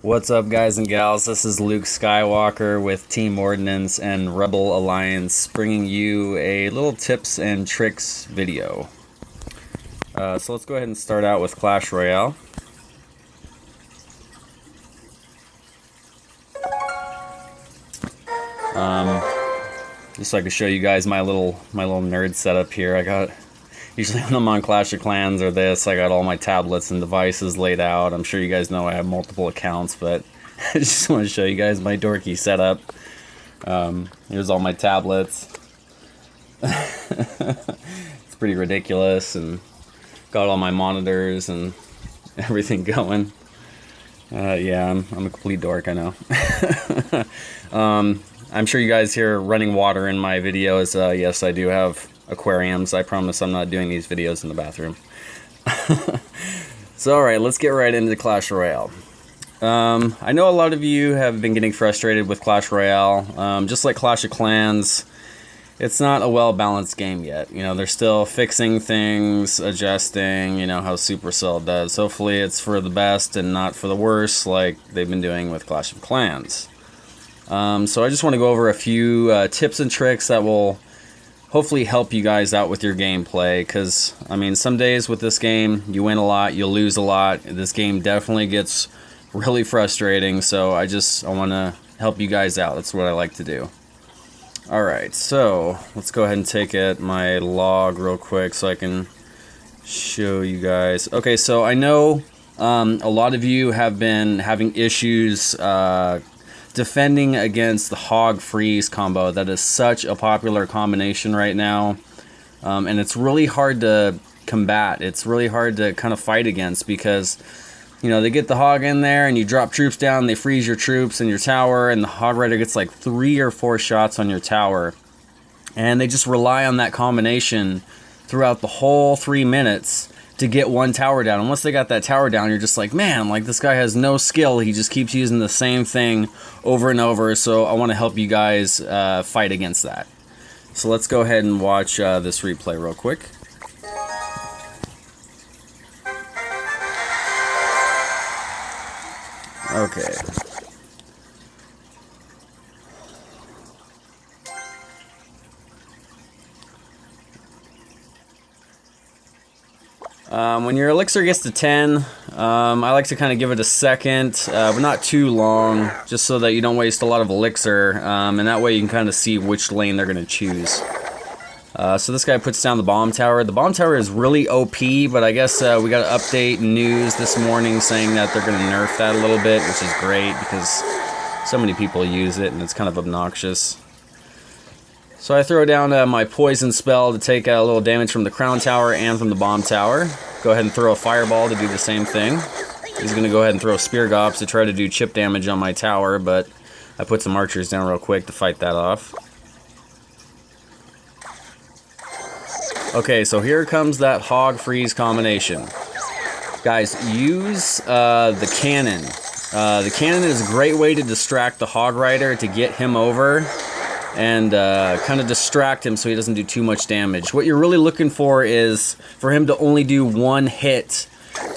What's up, guys and gals? This is Luke Skywalker with Team Ordnance and Rebel Alliance, bringing you a little tips and tricks video. So let's go ahead and start out with Clash Royale. Just so I can show you guys my little nerd setup here. I got, usually when I'm on Clash of Clans or this, I got all my tablets and devices laid out. I'm sure you guys know I have multiple accounts, but I just want to show you guys my dorky setup. Here's all my tablets. It's pretty ridiculous, and got all my monitors and everything going. Yeah, I'm a complete dork, I know. I'm sure you guys hear running water in my videos. Yes, I do have aquariums. I promise I'm not doing these videos in the bathroom. So, alright, let's get right into Clash Royale. I know a lot of you have been getting frustrated with Clash Royale. Just like Clash of Clans, it's not a well-balanced game yet. You know, they're still fixing things, adjusting, you know, how Supercell does. Hopefully it's for the best and not for the worst like they've been doing with Clash of Clans. So I just want to go over a few tips and tricks that will hopefully help you guys out with your gameplay, because, I mean, some days with this game, you win a lot, you lose a lot. This game definitely gets really frustrating, so I want to help you guys out. That's what I like to do. Alright, so let's go ahead and take my log real quick so I can show you guys. Okay, so I know a lot of you have been having issues defending against the hog freeze combo. That is such a popular combination right now, and it's really hard to combat. It's really hard to kind of fight against, because, you know, they get the hog in there and you drop troops down, they freeze your troops in your tower, and the hog rider gets like 3 or 4 shots on your tower, and they just rely on that combination throughout the whole 3 minutes to get one tower down. And once they got that tower down, you're just like, man, like, this guy has no skill. He just keeps using the same thing over and over. So I want to help you guys fight against that. So let's go ahead and watch this replay real quick. Okay. When your elixir gets to 10, I like to kind of give it a second, but not too long, just so that you don't waste a lot of elixir, and that way you can kind of see which lane they're going to choose. So this guy puts down the bomb tower. The bomb tower is really OP, but I guess we got an update news this morning saying that they're going to nerf that a little bit, which is great, because so many people use it and it's kind of obnoxious. So I throw down my poison spell to take a little damage from the crown tower and from the bomb tower. Go ahead and throw a fireball to do the same thing. He's going to go ahead and throw spear gops to try to do chip damage on my tower, but I put some archers down real quick to fight that off. Okay, so here comes that hog freeze combination. Guys, use the cannon. The cannon is a great way to distract the hog rider, to get him over and kind of distract him so he doesn't do too much damage. What you're really looking for is for him to only do 1 hit,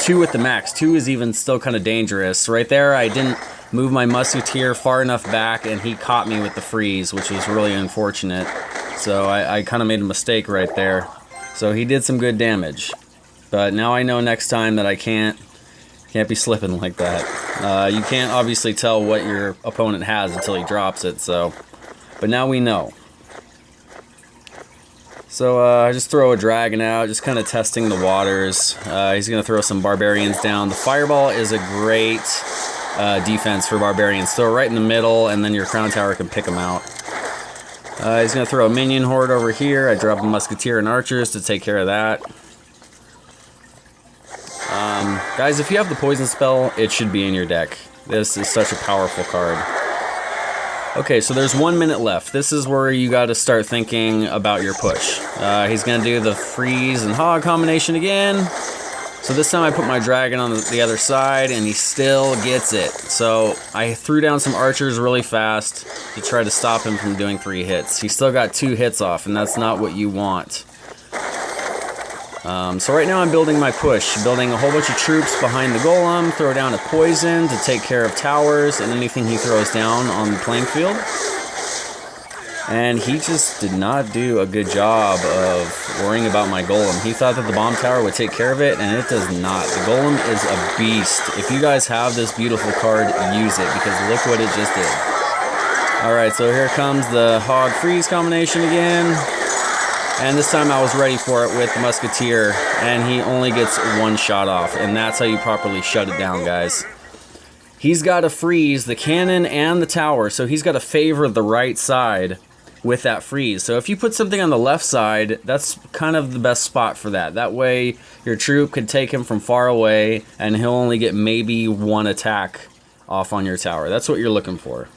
2 at the max. 2 is even still kind of dangerous. Right there, I didn't move my musketeer far enough back, and he caught me with the freeze, which was really unfortunate. So I kind of made a mistake right there. So he did some good damage. But now I know next time that I can't be slipping like that. You can't obviously tell what your opponent has until he drops it, so... But now we know. So I just throw a dragon out, just kind of testing the waters. He's going to throw some barbarians down. The fireball is a great defense for barbarians. Throw it right in the middle, and then your crown tower can pick them out. He's going to throw a minion horde over here. I drop a musketeer and archers to take care of that. Guys, if you have the poison spell, it should be in your deck. This is such a powerful card. Okay, so there's 1 minute left. This is where you got to start thinking about your push. He's going to do the freeze and hog combination again. So this time I put my dragon on the other side, and he still gets it. So I threw down some archers really fast to try to stop him from doing 3 hits. He still got 2 hits off, and that's not what you want. So right now I'm building my push, building a whole bunch of troops behind the golem, throw down a poison to take care of towers and anything he throws down on the playing field. And he just did not do a good job of worrying about my golem. He thought that the bomb tower would take care of it, and it does not. The golem is a beast. If you guys have this beautiful card, use it, because look what it just did. Alright, so here comes the hog freeze combination again. And this time I was ready for it with the musketeer, and he only gets one shot off, and that's how you properly shut it down, guys. He's got to freeze the cannon and the tower, so he's got to favor the right side with that freeze. So if you put something on the left side, that's kind of the best spot for that. That way your troop can take him from far away, and he'll only get maybe one attack off on your tower. That's what you're looking for.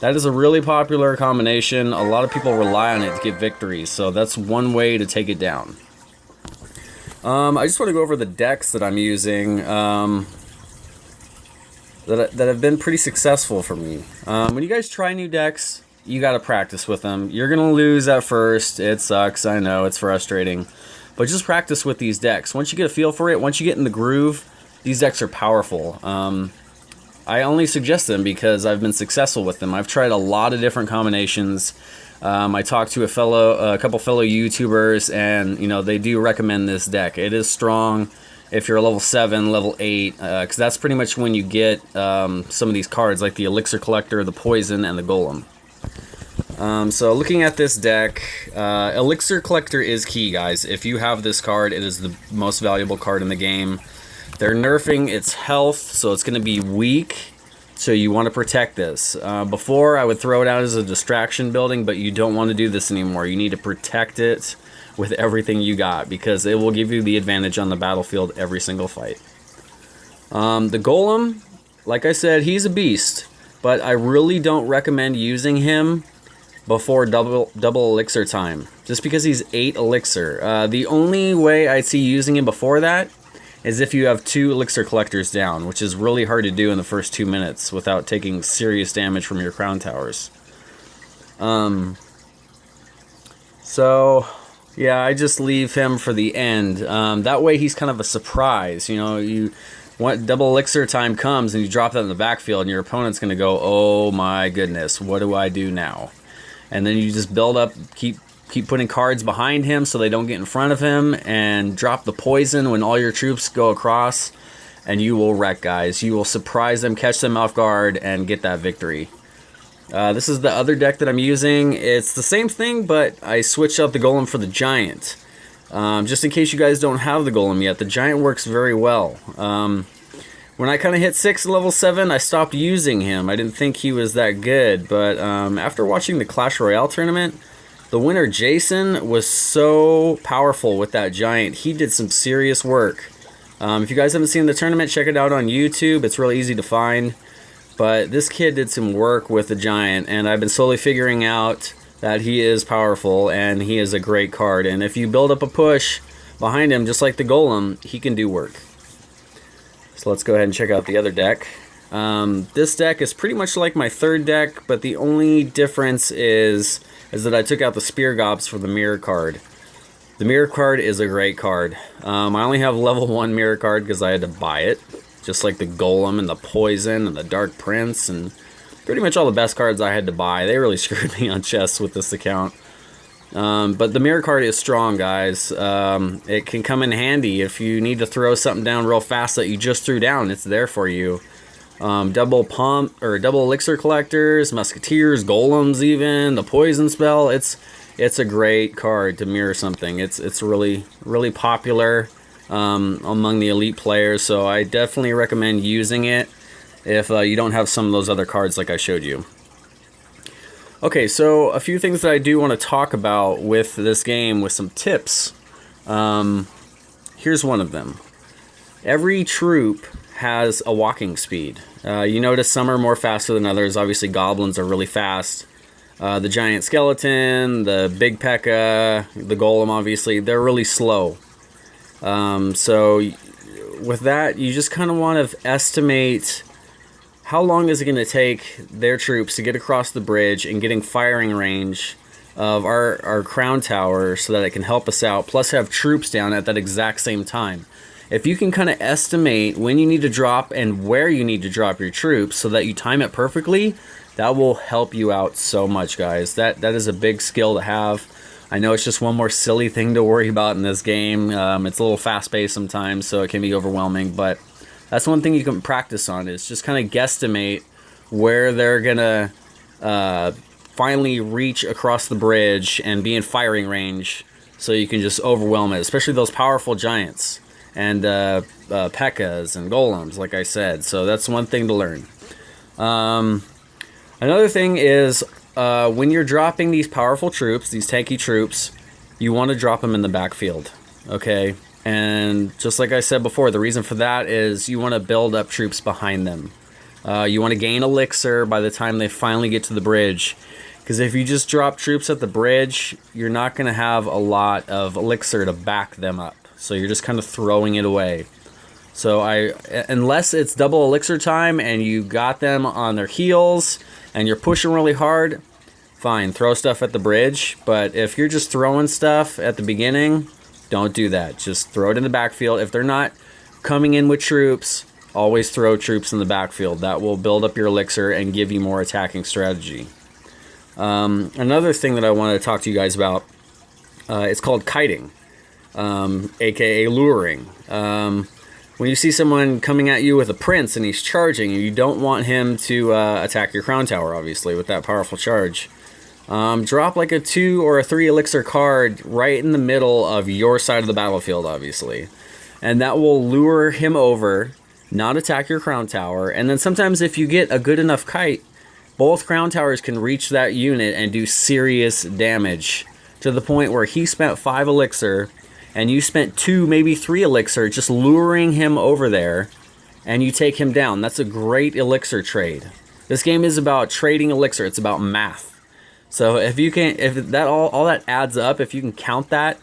That is a really popular combination. A lot of people rely on it to get victories, so that's one way to take it down. I just want to go over the decks that I'm using that have been pretty successful for me. When you guys try new decks, you got to practice with them. You're going to lose at first. It sucks. I know. It's frustrating. But just practice with these decks. Once you get a feel for it, once you get in the groove, these decks are powerful. I only suggest them because I've been successful with them. I've tried a lot of different combinations. I talked to a couple fellow YouTubers, and you know, they do recommend this deck. It is strong if you're a level 7, level 8, because that's pretty much when you get some of these cards, like the Elixir Collector, the Poison, and the Golem. So looking at this deck, Elixir Collector is key, guys. If you have this card, it is the most valuable card in the game. They're nerfing its health, so it's going to be weak, so you want to protect this. Before, I would throw it out as a distraction building, but you don't want to do this anymore. You need to protect it with everything you got, because it will give you the advantage on the battlefield every single fight. The Golem, like I said, he's a beast, but I really don't recommend using him before double elixir time, just because he's 8 elixir. The only way I'd see using him before that is if you have 2 elixir collectors down, which is really hard to do in the first 2 minutes without taking serious damage from your crown towers. So yeah, I just leave him for the end. That way he's kind of a surprise. You know, you want double elixir time comes and you drop that in the backfield, and your opponent's going to go, oh my goodness, what do I do now? And then you just build up, keep putting cards behind him so they don't get in front of him, and drop the poison when all your troops go across, and you will wreck, guys. You will surprise them, catch them off guard, and get that victory. This is the other deck that I'm using. It's the same thing, but I switched out the Golem for the Giant. Just in case you guys don't have the Golem yet, the Giant works very well. When I kind of hit 6 level 7, I stopped using him. I didn't think he was that good, but after watching the Clash Royale tournament, the winner, Jason, was so powerful with that Giant. He did some serious work. If you guys haven't seen the tournament, check it out on YouTube. It's really easy to find. But this kid did some work with the Giant, and I've been slowly figuring out that he is powerful, and he is a great card. And if you build up a push behind him, just like the Golem, he can do work. So let's go ahead and check out the other deck. This deck is pretty much like my third deck, but the only difference is that I took out the Spear Gobs for the Mirror card. The Mirror card is a great card. I only have level 1 Mirror card because I had to buy it, just like the Golem and the Poison and the Dark Prince and pretty much all the best cards I had to buy. They really screwed me on chests with this account. But the Mirror card is strong, guys. It can come in handy if you need to throw something down real fast that you just threw down. It's there for you. Double elixir collectors, musketeers, golems, even the poison spell. It's a great card to mirror something. It's really popular among the elite players. So I definitely recommend using it if you don't have some of those other cards like I showed you. Okay, so a few things that I do want to talk about with this game with some tips. Here's one of them. Every troop has a walking speed. You notice some are more faster than others. Obviously, goblins are really fast. The giant skeleton, the big P.E.K.K.A., the golem, obviously, they're really slow. So with that, you just kind of want to estimate how long is it going to take their troops to get across the bridge and getting firing range of our crown tower so that it can help us out, plus have troops down at that exact same time. If you can kind of estimate when you need to drop and where you need to drop your troops so that you time it perfectly, that will help you out so much, guys. That is a big skill to have. I know it's just one more silly thing to worry about in this game. It's a little fast-paced sometimes, so it can be overwhelming, but that's one thing you can practice on, is just kind of guesstimate where they're going to finally reach across the bridge and be in firing range so you can just overwhelm it, especially those powerful giants and P.E.K.K.A.s and golems, like I said. So that's one thing to learn. Another thing is when you're dropping these powerful troops, these tanky troops, you want to drop them in the backfield, okay? And just like I said before, the reason for that is you want to build up troops behind them. You want to gain elixir by the time they finally get to the bridge. Because if you just drop troops at the bridge, you're not going to have a lot of elixir to back them up. So you're just kind of throwing it away. So unless it's double elixir time and you got them on their heels and you're pushing really hard, fine, throw stuff at the bridge. But if you're just throwing stuff at the beginning, don't do that. Just throw it in the backfield. If they're not coming in with troops, always throw troops in the backfield. That will build up your elixir and give you more attacking strategy. Another thing that I wanted to talk to you guys about, it's called kiting, aka luring. When you see someone coming at you with a prince and he's charging, you don't want him to attack your crown tower, obviously, with that powerful charge. Drop like a 2 or a 3 elixir card right in the middle of your side of the battlefield, obviously. And that will lure him over, not attack your crown tower. And then sometimes if you get a good enough kite, both crown towers can reach that unit and do serious damage to the point where he spent 5 elixir and you spent 2, maybe 3 elixir just luring him over there, and you take him down. That's a great elixir trade. This game is about trading elixir. It's about math. So if that all that adds up, if you can count that,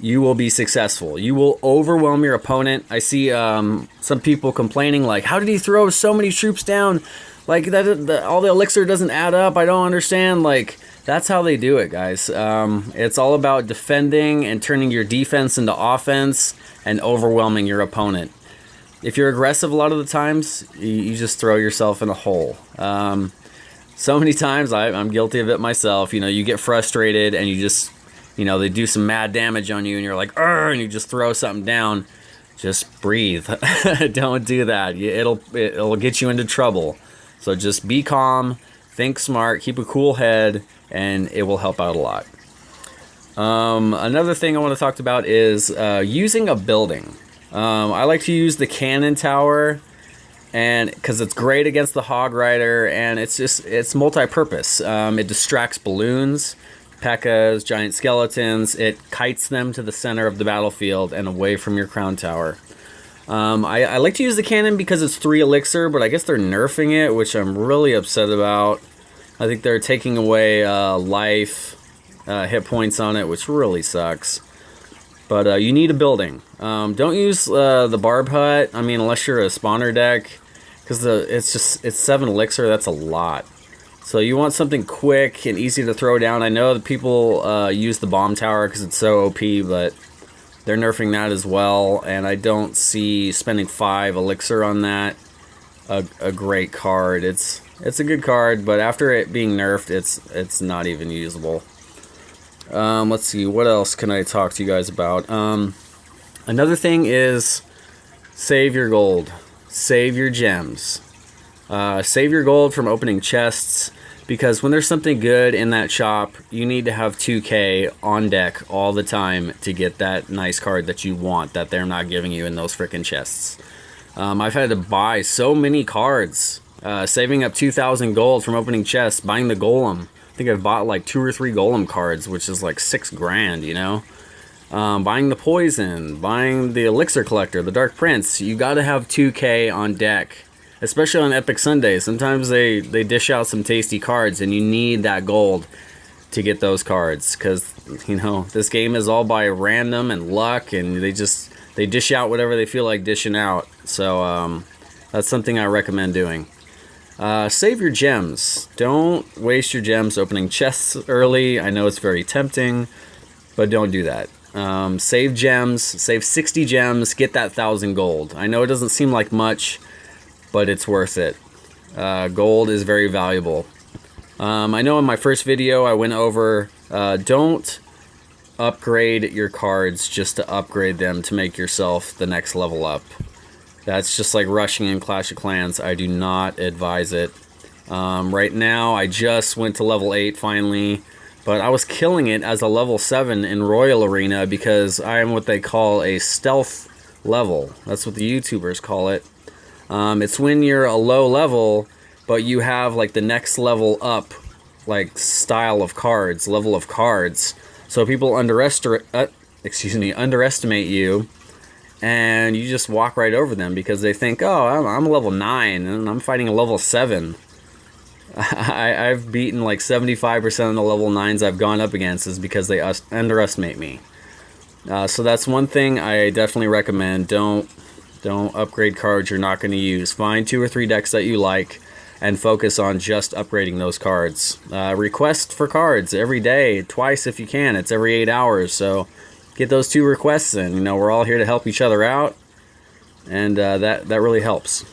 you will be successful. You will overwhelm your opponent. I see some people complaining like, how did he throw so many troops down? Like that, all the elixir doesn't add up. I don't understand. Like, that's how they do it, guys. It's all about defending and turning your defense into offense and overwhelming your opponent. If you're aggressive a lot of the times, you just throw yourself in a hole. So many times, I'm guilty of it myself. You know, you get frustrated and you just, they do some mad damage on you and you're like, "Arr!" and you just throw something down. Just breathe. Don't do that. It'll get you into trouble. So just be calm, think smart, keep a cool head, and it will help out a lot. Another thing I want to talk about is using a building. I like to use the cannon tower, and because it's great against the hog rider, and it's multi-purpose. It distracts balloons, P.E.K.K.A.s, giant skeletons. It kites them to the center of the battlefield and away from your crown tower. I like to use the cannon because it's 3 elixir, but I guess they're nerfing it, which I'm really upset about. I think they're taking away life, hit points on it, which really sucks. But you need a building. Don't use the barb hut. I mean, unless you're a spawner deck, because it's 7 elixir. That's a lot. So you want something quick and easy to throw down. I know that people use the bomb tower because it's so OP, but they're nerfing that as well, and I don't see spending 5 elixir on that a great card. It's a good card, but after it being nerfed, it's not even usable. Let's see, what else can I talk to you guys about? Another thing is save your gold, save your gems, save your gold from opening chests. Because when there's something good in that shop, you need to have 2K on deck all the time to get that nice card that you want that they're not giving you in those frickin' chests. I've had to buy so many cards, saving up 2,000 gold from opening chests, buying the golem. I think I've bought like 2 or 3 golem cards, which is like $6 grand, buying the poison, buying the elixir collector, the dark prince. You got to have 2K on deck. Especially on Epic Sundays, sometimes they dish out some tasty cards, and you need that gold to get those cards. Because, this game is all by random and luck, and they dish out whatever they feel like dishing out. So, that's something I recommend doing. Save your gems. Don't waste your gems opening chests early. I know it's very tempting, but don't do that. Save gems. Save 60 gems. Get that 1,000 gold. I know it doesn't seem like much, but it's worth it. Gold is very valuable. I know in my first video I went over don't upgrade your cards just to upgrade them to make yourself the next level up. That's just like rushing in Clash of Clans. I do not advise it. Right now I just went to level 8 finally, but I was killing it as a level 7 in Royal Arena because I am what they call a stealth level. That's what the YouTubers call it. It's when you're a low level, but you have like the next level up, like style of cards, level of cards. So people underestimate you, and you just walk right over them because they think, oh, I'm level 9 and I'm fighting a level 7. I've beaten like 75% of the level 9s I've gone up against is because they underestimate me. So that's one thing I definitely recommend. Don't upgrade cards you're not going to use. Find 2 or 3 decks that you like and focus on just upgrading those cards. Request for cards every day, twice if you can. It's every 8 hours, so get those 2 requests in. You know, we're all here to help each other out, and that really helps.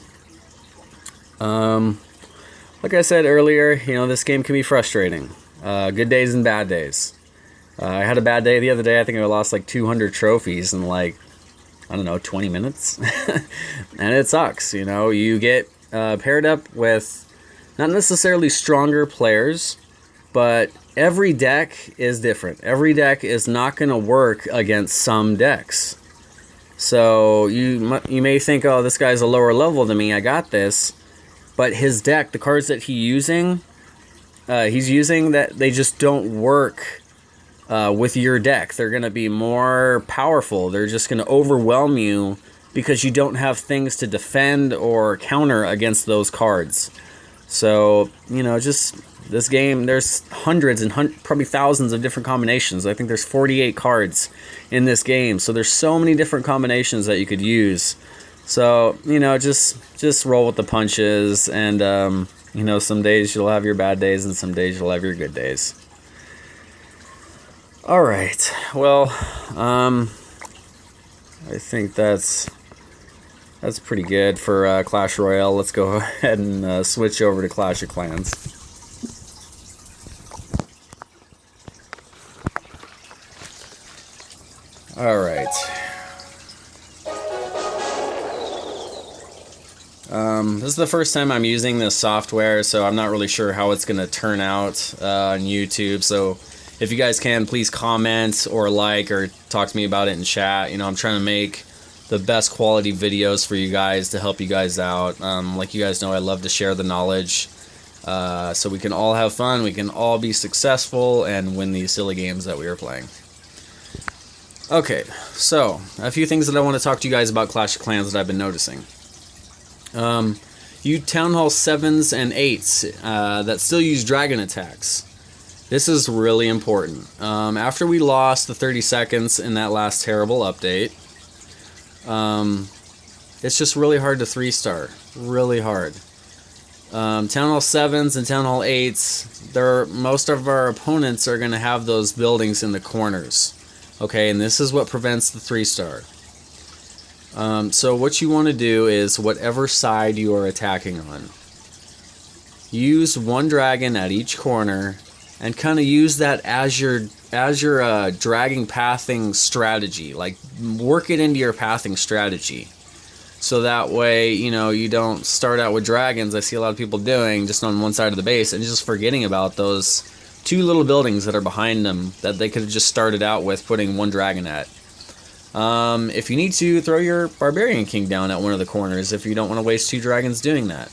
Like I said earlier, you know, this game can be frustrating. Good days and bad days. I had a bad day the other day. I think I lost like 200 trophies in like, I don't know, 20 minutes. And it sucks, you know. You get paired up with not necessarily stronger players, but every deck is different. Every deck is not going to work against some decks. So you may think, oh, this guy's a lower level than me, I got this. But his deck, the cards that he's using, that they just don't work with your deck. They're going to be more powerful. They're just going to overwhelm you because you don't have things to defend or counter against those cards. So, you know, just this game, there's hundreds and probably thousands of different combinations. I think there's 48 cards in this game. So there's so many different combinations that you could use. So, you know, just roll with the punches, and, you know, some days you'll have your bad days and some days you'll have your good days. All right, well, I think that's pretty good for Clash Royale. Let's go ahead and switch over to Clash of Clans. All right. This is the first time I'm using this software, so I'm not really sure how it's going to turn out on YouTube. So if you guys can, please comment or like or talk to me about it in chat. You know, I'm trying to make the best quality videos for you guys to help you guys out. Like you guys know, I love to share the knowledge so we can all have fun, we can all be successful and win these silly games that we are playing. Okay, so a few things that I want to talk to you guys about Clash of Clans that I've been noticing. You Town Hall 7s and 8s that still use dragon attacks. This is really important. After we lost the 30 seconds in that last terrible update, it's just really hard to 3-star. Really hard. Town Hall 7s and Town Hall 8s, most of our opponents are going to have those buildings in the corners. Okay, and this is what prevents the 3-star. So what you want to do is whatever side you are attacking on, use 1 dragon at each corner and kind of use that as your dragging pathing strategy. Like, work it into your pathing strategy. So that way, you know, you don't start out with dragons, I see a lot of people doing, just on one side of the base, and just forgetting about those 2 little buildings that are behind them that they could have just started out with putting 1 dragon at. If you need to, throw your Barbarian King down at one of the corners if you don't want to waste 2 dragons doing that.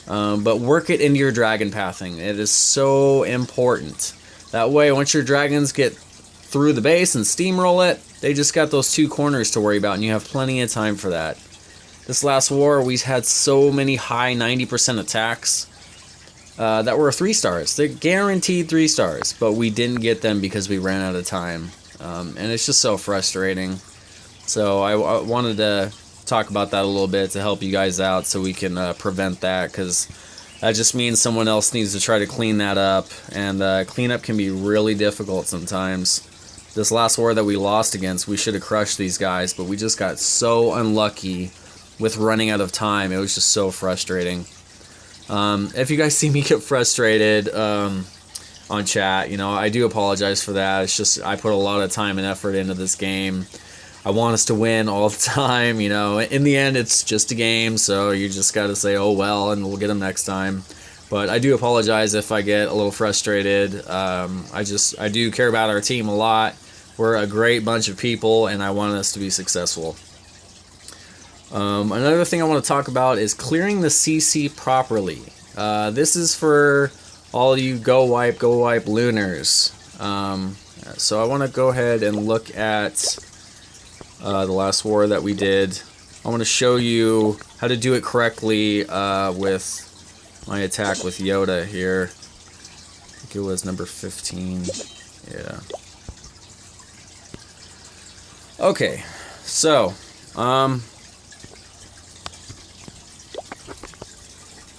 But work it into your dragon pathing. It is so important. That way, once your dragons get through the base and steamroll it, they just got those 2 corners to worry about, and you have plenty of time for that. This last war, we had so many high 90% attacks that were 3 stars. They're guaranteed 3 stars, but we didn't get them because we ran out of time. And it's just so frustrating. So I wanted to talk about that a little bit to help you guys out so we can prevent that, because That just means someone else needs to try to clean that up, and cleanup can be really difficult sometimes. This last war that we lost against, we should have crushed these guys, but we just got so unlucky with running out of time. It was just so frustrating. If you guys see me get frustrated on chat, I do apologize for that. It's just I put a lot of time and effort into this game. I want us to win all the time, In the end, it's just a game, so you just got to say, oh well, and we'll get them next time. But I do apologize if I get a little frustrated. I do care about our team a lot. We're a great bunch of people, and I want us to be successful. Another thing I want to talk about is clearing the CC properly. This is for all you go wipe lunars. So I want to go ahead and look at the last war that we did. I want to show you how to do it correctly with my attack with Yoda here. I think it was number 15. Yeah. Okay, so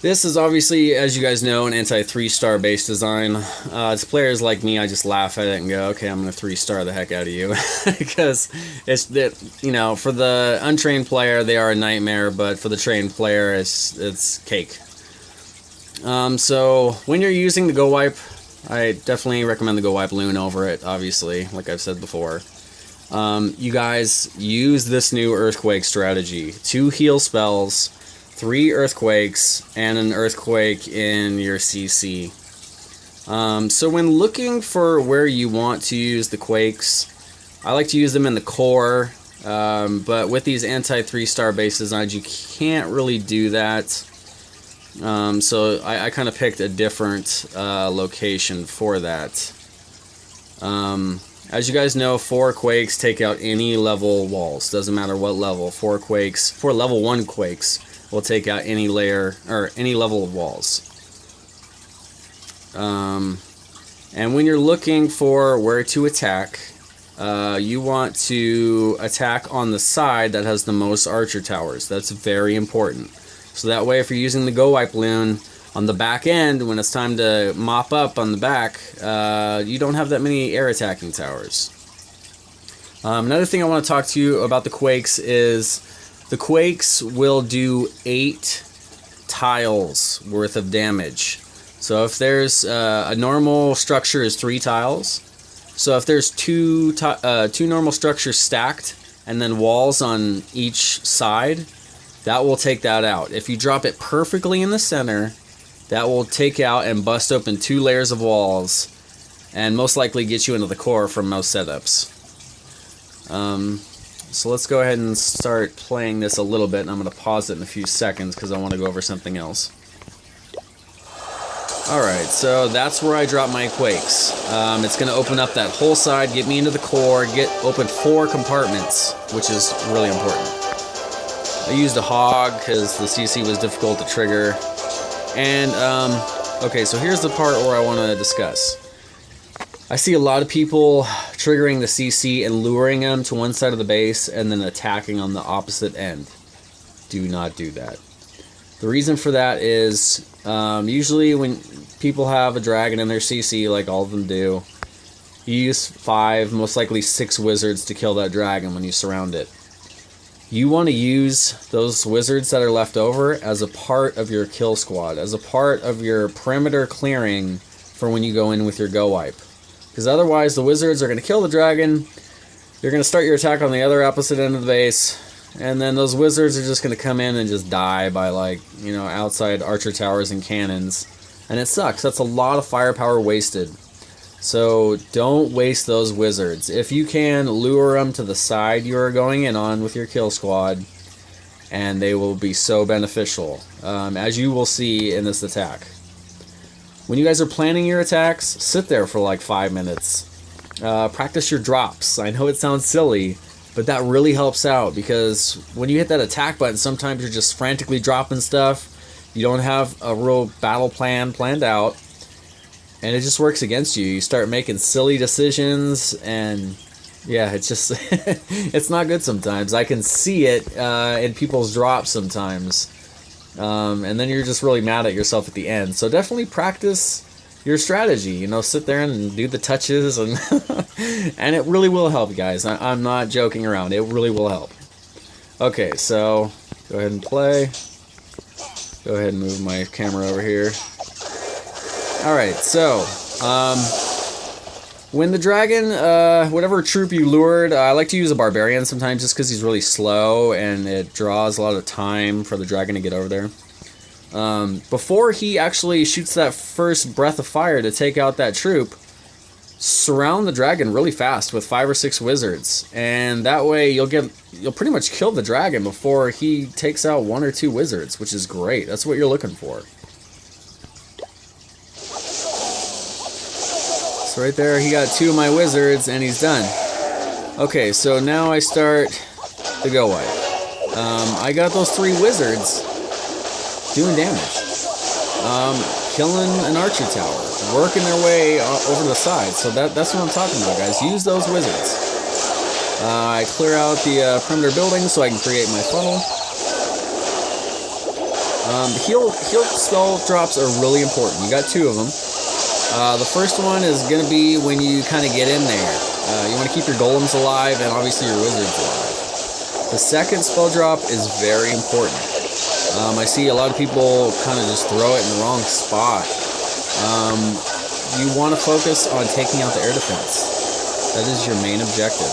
this is obviously, as you guys know, an anti-3-star base design. As players like me, I just laugh at it and go, okay, I'm going to 3-star the heck out of you. Because it's that, for the untrained player, they are a nightmare, but for the trained player, it's cake. So when you're using the Go Wipe, I definitely recommend the Go Wipe Loon over it, obviously, like I've said before. You guys use this new Earthquake strategy. 2 heal spells, 3 earthquakes, and an earthquake in your CC. So when looking for where you want to use the quakes, I like to use them in the core, but with these anti-3-star base designs, you can't really do that. So I kind of picked a different location for that. As you guys know, 4 quakes take out any level walls. Doesn't matter what level. 4 level 1 quakes will take out any layer or any level of walls. And when you're looking for where to attack, you want to attack on the side that has the most archer towers. That's very important. So that way, if you're using the Go Wipe Loon on the back end, when it's time to mop up on the back, you don't have that many air attacking towers. Another thing I want to talk to you about the quakes is the quakes will do 8 tiles worth of damage. So if there's a normal structure is 3 tiles. So if there's two normal structures stacked and then walls on each side, that will take that out. If you drop it perfectly in the center, that will take out and bust open 2 layers of walls and most likely get you into the core from most setups. So let's go ahead and start playing this a little bit, and I'm going to pause it in a few seconds because I want to go over something else. Alright, so that's where I drop my quakes. It's going to open up that whole side, get me into the core, open 4 compartments, which is really important. I used a hog because the CC was difficult to trigger. And, okay, so here's the part where I want to discuss. I see a lot of people triggering the CC and luring them to one side of the base and then attacking on the opposite end. Do not do that. The reason for that is usually when people have a dragon in their CC, like all of them do, you use 5, most likely 6 wizards to kill that dragon when you surround it. You want to use those wizards that are left over as a part of your kill squad, as a part of your perimeter clearing for when you go in with your Go Wipe. Because otherwise the wizards are going to kill the dragon, you're going to start your attack on the other opposite end of the base, and then those wizards are just going to come in and just die by, like, outside archer towers and cannons. And it sucks. That's a lot of firepower wasted. So don't waste those wizards. If you can, lure them to the side you are going in on with your kill squad, and they will be so beneficial, as you will see in this attack. When you guys are planning your attacks, sit there for like 5 minutes. Practice your drops. I know it sounds silly, but that really helps out, because when you hit that attack button, sometimes you're just frantically dropping stuff. You don't have a real battle plan planned out, and it just works against you. You start making silly decisions, and yeah, it's just it's not good sometimes. I can see it in people's drops sometimes. and then you're just really mad at yourself at the end. So definitely practice your strategy. You know, sit there and do the touches, and and it really will help, guys. I'm not joking around. It really will help. Okay, so go ahead and play. Go ahead and move my camera over here. All right, so when the dragon, whatever troop you lured, I like to use a barbarian sometimes just because he's really slow and it draws a lot of time for the dragon to get over there. Before he actually shoots that first breath of fire to take out that troop, surround the dragon really fast with 5 or 6 wizards, and that way you'll pretty much kill the dragon before he takes out 1 or 2 wizards, which is great. That's what you're looking for. So right there, he got 2 of my wizards, and he's done. Okay, so now I start the go wipe. I got those 3 wizards doing damage. Killing an archer tower, working their way over the side. So that's what I'm talking about, guys. Use those wizards. I clear out the perimeter building so I can create my funnel. Heal spell drops are really important. You got 2 of them. The first one is going to be when you kind of get in there. You want to keep your golems alive and obviously your wizards alive. The second spell drop is very important. I see a lot of people kind of just throw it in the wrong spot. You want to focus on taking out the air defense. That is your main objective.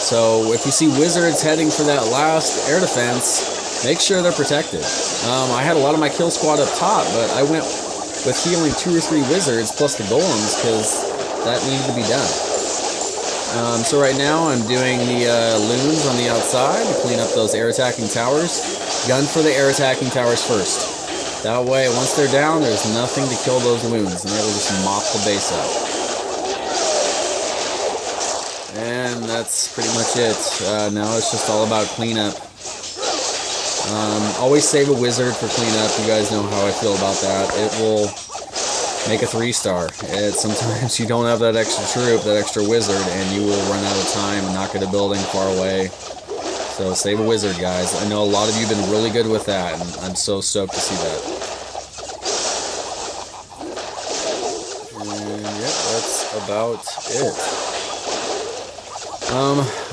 So if you see wizards heading for that last air defense, make sure they're protected. I had a lot of my kill squad up top, but I went with healing 2 or 3 wizards plus the golems because that needed to be done. So right now I'm doing the loons on the outside to clean up those air attacking towers. Gun for the air attacking towers first. That way, once they're down, there's nothing to kill those loons, and they will just mop the base up. And that's pretty much it. Now it's just all about cleanup. Always save a wizard for cleanup. You guys know how I feel about that. It will make a 3-star. Sometimes you don't have that extra troop, that extra wizard, and you will run out of time and not get a building far away. So save a wizard, guys. I know a lot of you have been really good with that, and I'm so stoked to see that. And yeah, that's about it.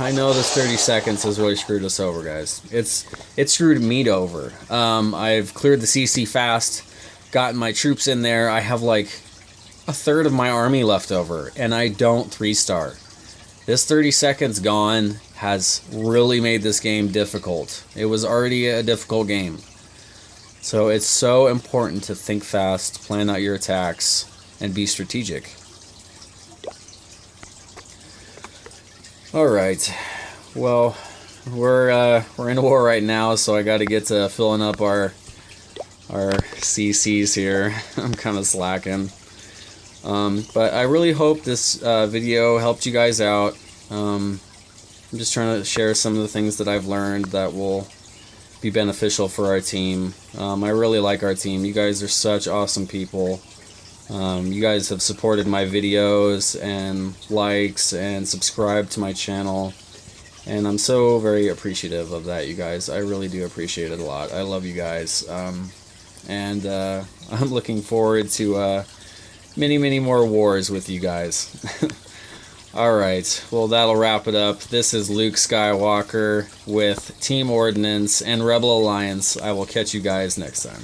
I know this 30 seconds has really screwed us over, guys. It screwed me over. I've cleared the CC fast, gotten my troops in there. I have like a third of my army left over, and I don't 3-star. This 30 seconds gone has really made this game difficult. It was already a difficult game. So it's so important to think fast, plan out your attacks, and be strategic. Alright, well, we're in a war right now, so I gotta get to filling up our CCs here. I'm kind of slacking. But I really hope this video helped you guys out. I'm just trying to share some of the things that I've learned that will be beneficial for our team. I really like our team. You guys are such awesome people. You guys have supported my videos and likes and subscribed to my channel. And I'm so very appreciative of that, you guys. I really do appreciate it a lot. I love you guys. And I'm looking forward to many more wars with you guys. Alright, well that'll wrap it up. This is Luke Skywalker with Team Ordnance and Rebel Alliance. I will catch you guys next time.